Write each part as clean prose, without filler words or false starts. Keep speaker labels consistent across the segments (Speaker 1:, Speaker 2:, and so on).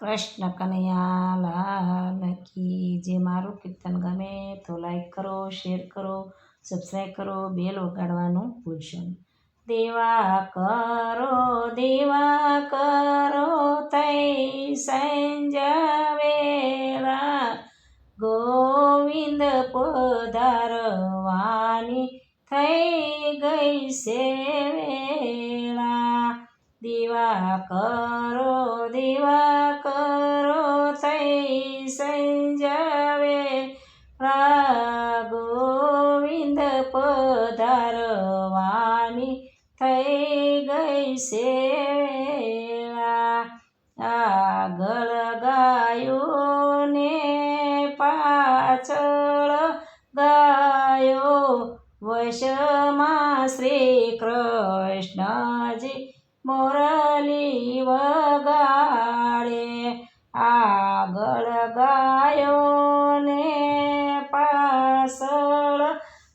Speaker 1: કૃષ્ણ કનૈયા લાલ કી જે મારું કીર્તન ગમે તો લાઈક કરો, શેર કરો, સબસ્ક્રાઈબ કરો, બેલ વગાડવાનું ભૂલશો નહીં. દેવા કરો તઈ સંજવેલા, ગોવિંદ પધારવાની થઈ ગઈ છે વેળા. દેવા કરો થઈ સંજવેલા, ગોવિંદ પધારવાની થઈ ગઈ છે વેળા. આગળ ગાયો ને પાછળ ગાયો, વશમાં શ્રી કૃષ્ણજી મોરલી વગાડે. આગળ ગાયો ને પાછળ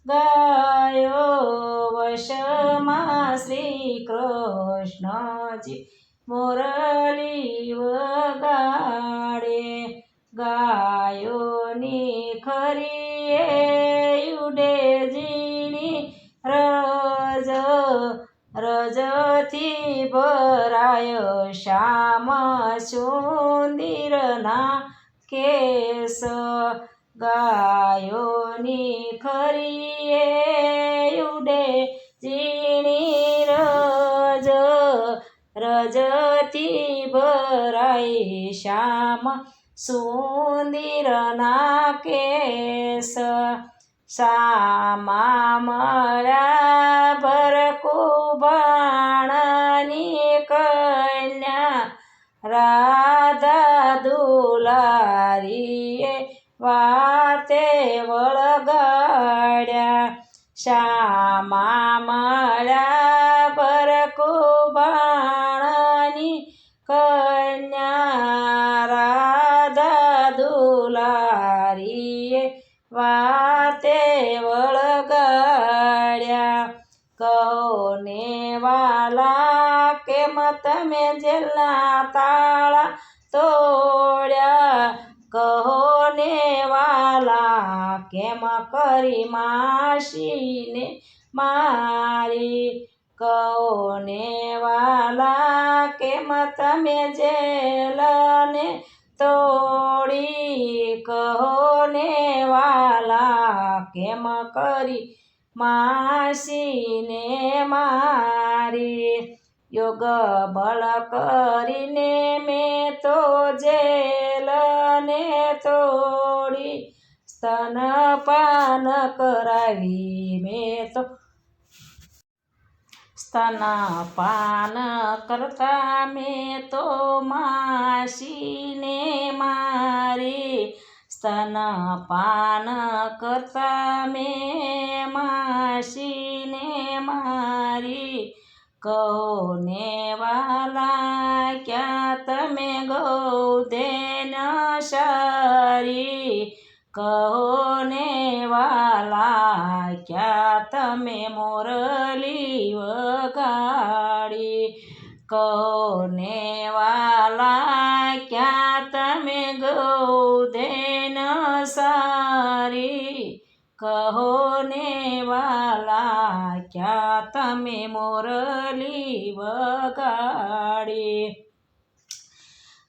Speaker 1: ગાયો, વશમાં શ્રી કૃષ્ણજી મોરલી વગાડે. ગાયોની ખરીએ ઉડે ઝીણી રજ, રજથી ભરાય શ્યામ સુંદરના કેસ. ગાયોની ખરીએ ઉડે ઝીણી રજ, રજથી ભરાય શ્યામ સુંદરના કેસ. શામા મળ્યા ભરકુભાણની કન્યા, રાધા દુલારીએ વાતે વળગાડ્યા. શામા મળ્યા ભરકુભાણની કન્યા, રાધા દુલારીએ વાતે વળગાડ્યા. કહો ને વાલા કેમ તમે જેલના તાળા તોડ્યા, કહો ને વાલા કેમ કરી માસીને મારી. કહો ને વાલા કેમ તમે જેલને તોડી, કહો ને વાલા કેમ કરી માસીને મારી. યોગ બળ કરીને મેં તો જેલને તોડી, સ્તનપાન કરાવી મેં તો સ્તનપાન કરતા મેં તો માસીને મારી. સ્તનપાન કરતા મેં માસીને મારી. કહો ને વાલા ક્યાં તમે ગૌધેન સારી, કહો ને વાલા ક્યાં તમે મોરલી વગાડી. કહો ને વાલા ક્યાં તમે ગૌધેન સારી, કહો ને વાલા ક્યાં તમે મોરલી વગાડી.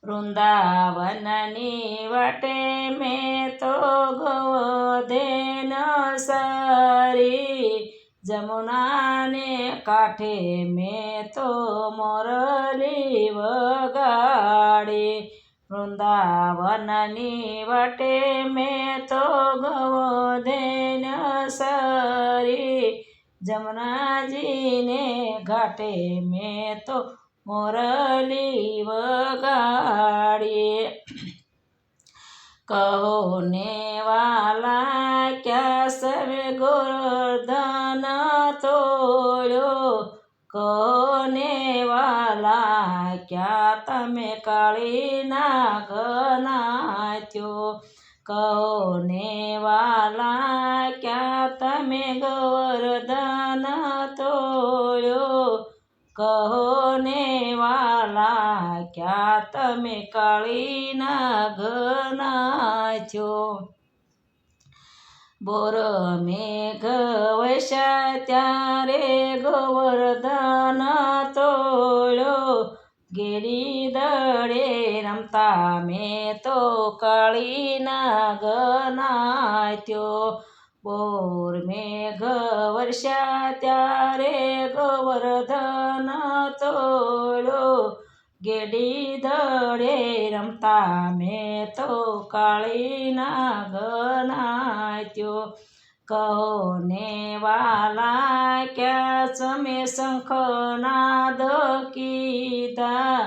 Speaker 1: વૃંદાવનની વાટે મેં તો ગોધેન સારી, જમુનાને કાંઠે મેં તો મોરલી વગાડી. વૃંદાવનની વાટે મેં તો ગોધેન સારી, જમુનાજીને ઘાટે મેં તો મોરલી વગાડી. કહો ને વાલા ક્યાં સવે ગોવર્ધન તોળ્યો, કહો ને વાલા ક્યાં તમે કાળી નાગ નાચ્યો. કહો ને વાલા ક્યાં તમે ગોવર્ધન તોળ્યો, કહો ને વાલા ક્યાં તમે કાળીના ઘના છો. બોર મેઘ વસ્યા ત્યારે ગોવર્ધન તોળ્યો, ગેડી દડે રમતા મેં તો કાળીના ગનાત્યો. બોર મેઘ વરસ્યા ત્યારે ગોવર્ધન તોળ્યો, ગેડી દડે રમતા મેં તો કાળીના ગનાત્યો. કહો ને વાલા ક્યાં તમે શંખનાદ કીધા,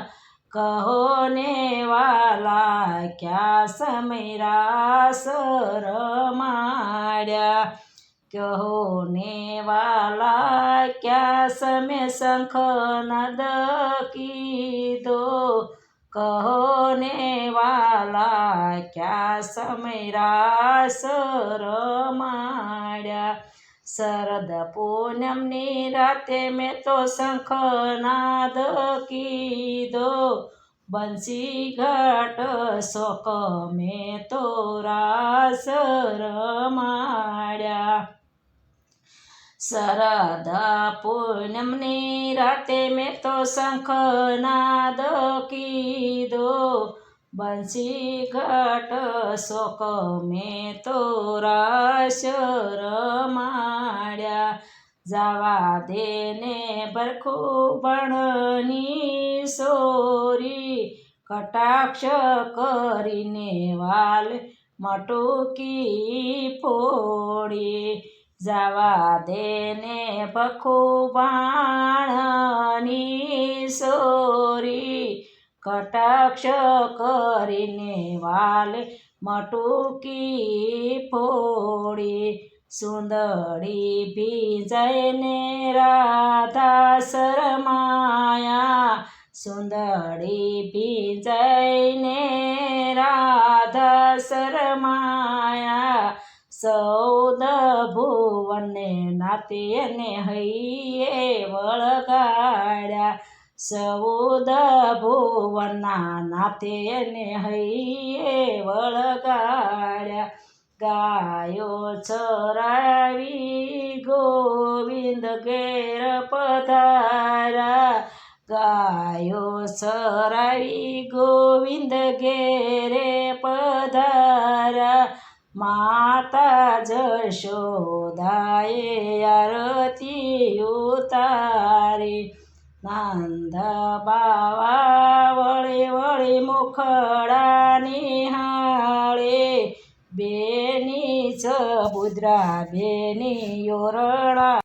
Speaker 1: કહો ને વાલા ક્યાં સમય રાસ રમાડ્યા. કહો ને વાલા ક્યાં સમય શંખનાદ કીધો, કહો ને વાલા ક્યાં સમય રાસ રમાડ્યા. શરદ પૂનમની રાતે મેં તો શંખનાદ કીધો, બંસી ઘાટ શોક મેં તો રાસ રમાડ્યા. શરદ પૂનમની રાતે મેં તો શંખનાદ કીધો, બંસી ઘાટ શોક મેં તો રાસ રમાડ્યા. જાવા દે ને ભરખું ભણની સોરી, કટાક્ષ કરીને વાલ મટુકી ફોડી. જાવા દે ને ભખું ભાણની સોરી, કટાક્ષ કરીને વાલ મટુકી ફોડી. સુંદડી ભીંજાય ને રાધા શરમાયા, સુંદડી ભીંજાય ને રાધા શરમાયા. 14 ભુવનને નાતે ને હૈયે વળગાડ્યા, 14 ભુવનના નાતે ને હૈયે વળગાડ્યા. ગાયો ચરાવી ગોવિંદ ઘેર પધાર્યા, ગાયો ચરાવી ગોવિંદ ઘેરે પધાર્યા. માતા જશોદાએ આરતી ઉતારી, નંદ બાવા વળી વળી મુખડા નિહાળે. બેની ચબુદ્રા બેની ઓરડા